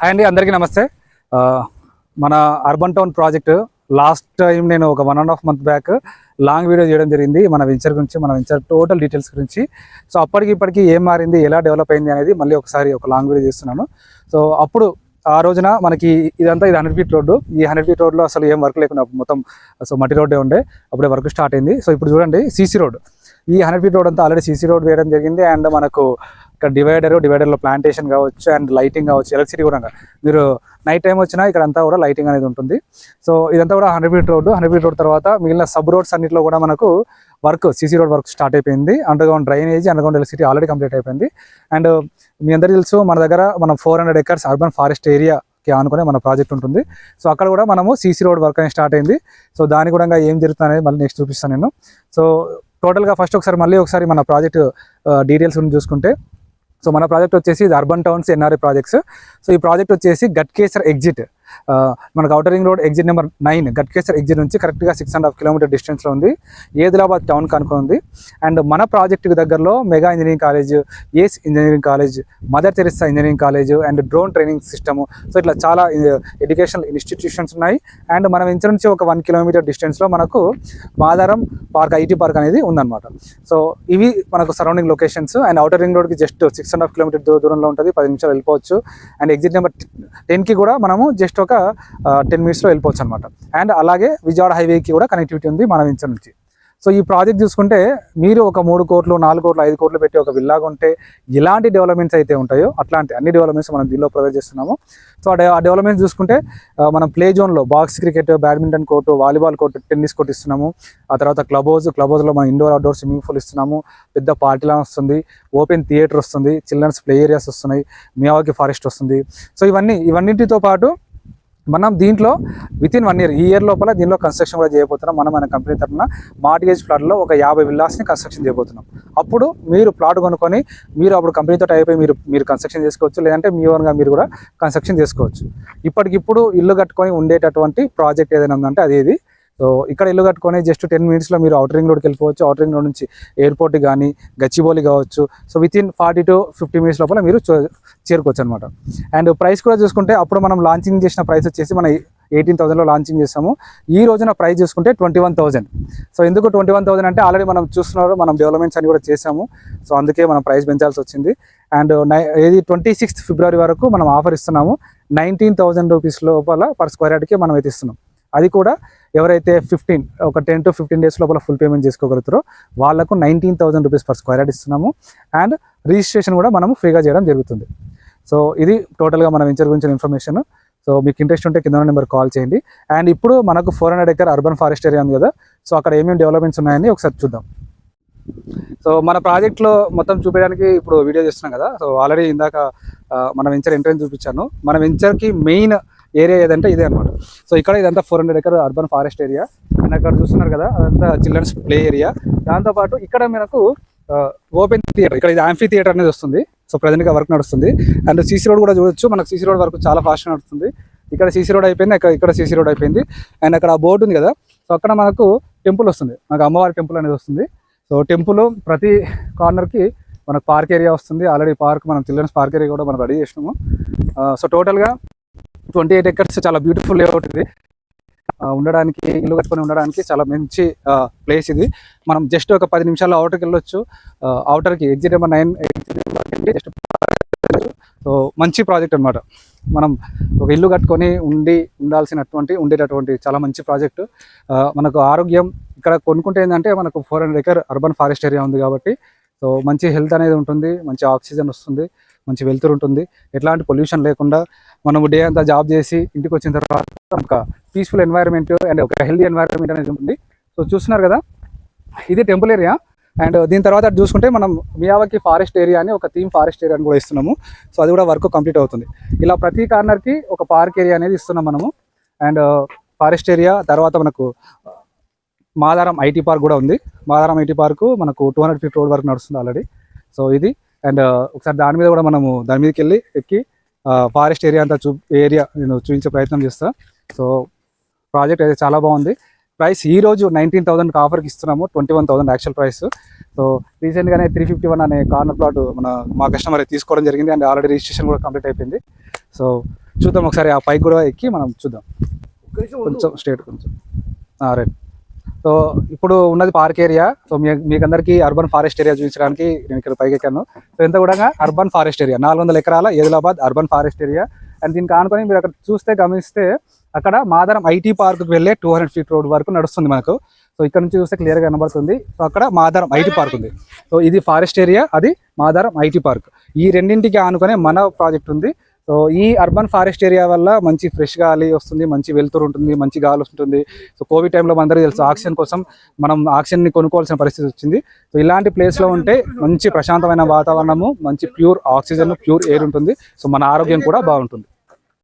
Hi అండి, అందరికీ నమస్తే. మన urban town project last time నేను ఒక 1.5 month బ్యాక్ లాంగ్ వీడియో చేయడం జరిగింది మన వెంచర్ గురించి, మన వెంచర్ టోటల్ డీటెయిల్స్ గురించి. సో అప్పటికి ఇప్పటికి ఏం మారింది, ఎలా డెవలప్ అయింది అనేది మళ్ళీ ఒకసారి ఒక లాంగ్ వీడియో చేస్తున్నాను. సో అప్పుడు ఆ రోజున మనకి ఇది 100 feet రోడ్డు. ఈ 100 feet రోడ్లో అసలు ఏం వర్క్ లేకుండా మొత్తం మట్టి రోడ్డే ఉండే. అప్పుడే వర్క్ స్టార్ట్ అయింది. సో ఇప్పుడు చూడండి సీసీ రోడ్. ఈ 100 feet రోడ్ అంతా ఆల్రెడీ సీసీ రోడ్ వేయడం జరిగింది. అండ్ మనకు ఇక్కడ డివైడర్లో ప్లాంటేషన్ కావచ్చు, అండ్ లైటింగ్ కావచ్చు, ఎలక్ట్రిసిటీ కూడా. మీరు నైట్ టైం వచ్చినా ఇక్కడ అంతా కూడా లైటింగ్ అనేది ఉంటుంది. సో ఇదంతా కూడా 100 feet రోడ్డు. 100 feet రోడ్ తర్వాత మిగిలిన సబ్ రోడ్స్ అన్నింటిలో కూడా మనకు work, CC road work start అయిపోయింది. Underground drainage, underground electricity already complete అయిపోయింది. అండ్ మీ అందరికీ తెలుసు, మన దగ్గర మనం 400 acres అర్బన్ ఫారెస్ట్ ఏరియాకి ఆనుకునే మన ప్రాజెక్ట్ ఉంటుంది. సో అక్కడ కూడా మనము సీసీ రోడ్ వర్క్ అనేది స్టార్ట్ అయింది. సో దాని కూడా ఏం జరుగుతుంది అనేది మళ్ళీ నెక్స్ట్ చూపిస్తాను నేను. సో టోటల్గా ఫస్ట్ ఒకసారి మన ప్రాజెక్ట్ డీటెయిల్స్ గురించి చూసుకుంటే, సో మన ప్రాజెక్ట్ వచ్చేసి ఇది urban towns NRI projects. So ఈ ప్రాజెక్ట్ వచ్చేసి గట్కేసర్ ఎగ్జిట్, మనకు outer ring road exit number 9 Ghatkesar exit నుంచి కరెక్ట్గా 6.5 kilometer డిస్టెన్స్లో ఉంది. ఏదిలాబాద్ టౌన్ కనుకొని ఉంది. అండ్ మన ప్రాజెక్టుకి దగ్గరలో mega engineering college, ace engineering college, Mother Teresa engineering college, and drone training system. So ఇట్లా చాలా ఎడ్యుకేషనల్ ఇన్స్టిట్యూషన్స్ ఉన్నాయి. అండ్ మన వెంచర్ నుంచి ఒక 1 kilometer డిస్టెన్స్లో మనకు మాదారం పార్క్, ఐటీ పార్క్ అనేది ఉందన్నమాట. సో ఇవి మనకు surrounding locations. And outer ring రోడ్కి జస్ట్ 6.5 kilometer దూరంలో ఉంటుంది. 10 నిమిషాలు వెళ్ళిపోవచ్చు. అండ్ ఎగ్జిట్ నెంబర్ 10కి కూడా మనము జస్ట్ ఒక 10 minutesలో వెళ్ళిపోవచ్చు అనమాట. అండ్ అలాగే విజయవాడ హైవేకి కూడా కనెక్టివిటీ ఉంది మన వెంచర్ నుంచి. సో ఈ ప్రాజెక్ట్ చూసుకుంటే మీరు ఒక 3 కోట్లు, 4 కోట్లు, 5 కోట్లు పెట్టి ఒక విల్లాగా ఉంటే ఎలాంటి డెవలప్మెంట్స్ అయితే ఉంటాయో అట్లాంటి అన్ని డెవలప్మెంట్స్ మనం దీనిలో ప్రొవైడ్ చేస్తున్నాము. సో ఆ డెవలప్మెంట్స్ చూసుకుంటే మనం ప్లే జోన్లో box cricket, badminton court, volleyball court, tennis court ఇస్తున్నాము. ఆ తర్వాత క్లబ్ హౌస్లో మనం ఇండోర్ అవుట్డోర్ స్విమ్మింగ్ పూల్ ఇస్తున్నాము. పెద్ద పార్టీ లాన్ వస్తుంది, ఓపెన్ థియేటర్ వస్తుంది, చిల్డ్రన్స్ ప్లే ఏరియాస్ వస్తున్నాయి, మియావాకి ఫారెస్ట్ వస్తుంది. సో ఇవన్నిటితో పాటు మనం దీంట్లో వితిన్ 1 year, ఈ ఇయర్ లోపల దీనిలో కన్స్ట్రక్షన్ కూడా చేయబోతున్నాం. మన కంపెనీ తరఫున మార్టిగేజ్ ప్లాట్లో ఒక 50 villasని కన్స్ట్రక్షన్ చేయబోతున్నాం. అప్పుడు మీరు ప్లాట్ కొనుక్కొని మీరు అప్పుడు కంపెనీతో అయిపోయి మీరు కన్స్ట్రక్షన్ చేసుకోవచ్చు. లేదంటే మీ ఓన్గా మీరు కూడా కన్స్ట్రక్షన్ చేసుకోవచ్చు. ఇప్పటికిప్పుడు ఇల్లు కట్టుకొని ఉండేటటువంటి ప్రాజెక్ట్ ఏదైనా ఉందంటే అది ఇది. సో ఇక్కడ ఇల్లు కట్టుకొని జస్ట్ 10 minutesలో మీరు ఔటర్ రింగ్ రోడ్కి వెళ్ళిపోవచ్చు. ఔటర్ రింగ్ రోడ్ నుంచి ఎయిర్పోర్ట్ కానీ, గచ్చిబౌలి కావచ్చు. సో వితిన్ 40 to 50 minutes లోపల మీరు చేరుకోవచ్చు అనమాట. అండ్ ప్రైస్ కూడా చూసుకుంటే, అప్పుడు మనం లాంచింగ్ చేసిన ప్రైస్ వచ్చేసి మన 18,000లో లాంచింగ్ చేస్తాము. ఈ రోజున ప్రైస్ చూసుకుంటే 21,000. సో ఎందుకు 21,000 అంటే ఆల్రెడీ మనం చూస్తున్నారు, మనం డెవలప్మెంట్స్ అని కూడా చేసాము. సో అందుకే మనం ప్రైస్ పెంచాల్సి వచ్చింది. అండ్ 26th February వరకు మనం ఆఫర్ ఇస్తున్నాము. 19,000 rupees లోపల per square yardకి మనం అయితే ఇస్తున్నాం. అది కూడా ఎవరైతే ఒక 10 to 15 days లోపల ఫుల్ పేమెంట్ చేసుకోగలుగుతారో వాళ్ళకు 19,000 rupees per square yard ఇస్తున్నాము. అండ్ రిజిస్ట్రేషన్ కూడా మనము ఫ్రీగా చేయడం జరుగుతుంది. సో ఇది టోటల్గా మన వెంచర్ గురించిన ఇన్ఫర్మేషన్. సో మీకు ఇంట్రెస్ట్ ఉంటే కింద నెంబర్ కాల్ చేయండి. అండ్ ఇప్పుడు మనకు 400 acre అర్బన్ ఫారెస్ట్ ఏరియా ఉంది కదా. సో అక్కడ ఏమేమి డెవలప్మెంట్స్ ఉన్నాయని ఒకసారి చూద్దాం. సో మన ప్రాజెక్ట్లో మొత్తం చూపించడానికి ఇప్పుడు వీడియో చేస్తున్నాం కదా. సో ఆల్రెడీ ఇందాక మన వెంచర్ ఎంట్రెన్స్ చూపించాను. మన వెంచర్కి మెయిన్ ఏరియా ఏదంటే ఇదే అనమాట. సో ఇక్కడ ఇదంతా 400 acre urban forest area. And అక్కడ చూస్తున్నారు కదా, అదంతా చిల్డ్రన్స్ ప్లే ఏరియా. దాంతోపాటు ఇక్కడ మనకు ఓపెన్ థియేటర్, ఇక్కడ ఇది యాంఫీ థియేటర్ అనేది వస్తుంది. సో ప్రజెంట్గా వర్క్ నడుస్తుంది. అండ్ సీసీ రోడ్ కూడా చూడొచ్చు. మనకు సీసీ రోడ్ వర్క్ చాలా ఫాస్ట్గా నడుస్తుంది. ఇక్కడ సీసీ రోడ్ అయిపోయింది, ఇక్కడ సీసీ రోడ్ అయిపోయింది. అండ్ అక్కడ బోర్డు ఉంది కదా. సో అక్కడ మనకు టెంపుల్ వస్తుంది, మనకు అమ్మవారి టెంపుల్ అనేది వస్తుంది. సో టెంపుల్ ప్రతి కార్నర్కి మనకు పార్క్ ఏరియా వస్తుంది. ఆల్రెడీ పార్క్, మనం చిల్డ్రన్స్ పార్క్ ఏరియా కూడా మనం రెడీ చేసినాము. సో టోటల్గా 28 acres చాలా బ్యూటిఫుల్ లేఅవుట్ ఇది. ఉండడానికి, ఇల్లు కట్టుకొని ఉండడానికి చాలా మంచి ప్లేస్ ఇది. మనం జస్ట్ ఒక 10 నిమిషాల్లో అవుటర్కి వెళ్ళొచ్చు. అవుటర్కి ఎగ్జిట్ నెంబర్ 9 జస్ట్. సో మంచి ప్రాజెక్ట్ అనమాట. మనం ఒక ఇల్లు కట్టుకొని ఉండేటటువంటి చాలా మంచి ప్రాజెక్టు. మనకు ఆరోగ్యం ఇక్కడ కొనుక్కుంటే ఏంటంటే మనకు 400 acre అర్బన్ ఫారెస్ట్ ఏరియా ఉంది కాబట్టి సో మంచి హెల్త్ అనేది ఉంటుంది, మంచి ఆక్సిజన్ వస్తుంది, మంచి వెలుతురు ఉంటుంది, ఎట్లాంటి పొల్యూషన్ లేకుండా మనం డే అంతా జాబ్ చేసి ఇంటికి వచ్చిన తర్వాత ఒక పీస్ఫుల్ ఎన్వైరన్మెంట్ అండ్ ఒక హెల్తీ ఎన్వైరన్మెంట్ అనేది ఉంటుంది. సో చూస్తున్నారు కదా, ఇది టెంపుల్ ఏరియా. అండ్ దీని తర్వాత చూసుకుంటే మనం మియావాకి ఫారెస్ట్ ఏరియా అని ఒక థీమ్ ఫారెస్ట్ ఏరియా అని కూడా ఇస్తున్నాము. సో అది కూడా వర్క్ కంప్లీట్ అవుతుంది. ఇలా ప్రతి కార్నర్కి ఒక పార్క్ ఏరియా అనేది ఇస్తున్నాం మనము. అండ్ ఫారెస్ట్ ఏరియా తర్వాత మనకు మాదారం ఐటీ పార్క్ కూడా ఉంది. మాదారం ఐటీ పార్కు మనకు 200 feet రోడ్ వరకు నడుస్తుంది ఆల్రెడీ. సో ఇది. అండ్ ఒకసారి దాని మీద కూడా మనము దాని మీదకి వెళ్ళి ఎక్కి ఫారెస్ట్ ఏరియా అంతా నేను చూపించే ప్రయత్నం చేస్తాను. సో ప్రాజెక్ట్ అయితే చాలా బాగుంది. ప్రైస్ ఈ రోజు 19,000 ఆఫర్కి ఇస్తున్నాము. 21,000 యాక్చువల్ ప్రైస్. సో రీసెంట్గానే 351 అనే కార్నర్ ప్లాట్ మా కస్టమర్ తీసుకోవడం జరిగింది. అండ్ ఆల్రెడీ రిజిస్ట్రేషన్ కూడా కంప్లీట్ అయిపోయింది. సో చూద్దాం ఒకసారి ఆ పైకి కూడా ఎక్కి మనం చూద్దాం. కొంచెం స్ట్రేట్ కొంచెం రైట్. సో ఇప్పుడు ఉన్నది పార్క్ ఏరియా. సో మీకు అందరికీ అర్బన్ ఫారెస్ట్ ఏరియా చూపించడానికి నేను ఇక్కడ పైకి ఎక్కాను. సో ఎంత కూడా అర్బన్ ఫారెస్ట్ ఏరియా 400 ఎకరాల Adilabad urban forest area. And దీనికి ఆనుకొని మీరు అక్కడ గమనిస్తే అక్కడ మాదారం ఐటీ పార్క్కి వెళ్ళే 200 ఫీట్ రోడ్ వరకు నడుస్తుంది మనకు. సో ఇక్కడ నుంచి చూస్తే క్లియర్గా కనబడుతుంది. సో అక్కడ మాదారం ఐటీ పార్క్ ఉంది. సో ఇది ఫారెస్ట్ ఏరియా, అది మాదారం ఐటీ పార్క్. ఈ రెండింటికి ఆనుకునే మన ప్రాజెక్ట్ ఉంది. సో ఈ అర్బన్ ఫారెస్ట్ ఏరియా వల్ల మంచి ఫ్రెష్ గాలి వస్తుంది, మంచి వెలుతురు ఉంటుంది, మంచి గాలి వస్తుంది. సో కోవిడ్ టైంలో అందరికీ తెలుసు ఆక్సిజన్ కోసం మనం ఆక్సిజన్ని కొనుక్కోవాల్సిన పరిస్థితి వచ్చింది. సో ఇలాంటి ప్లేస్లో ఉంటే మంచి ప్రశాంతమైన వాతావరణము, మంచి ప్యూర్ ఆక్సిజన్, ప్యూర్ ఎయిర్ ఉంటుంది. సో మన ఆరోగ్యం కూడా బాగుంటుంది.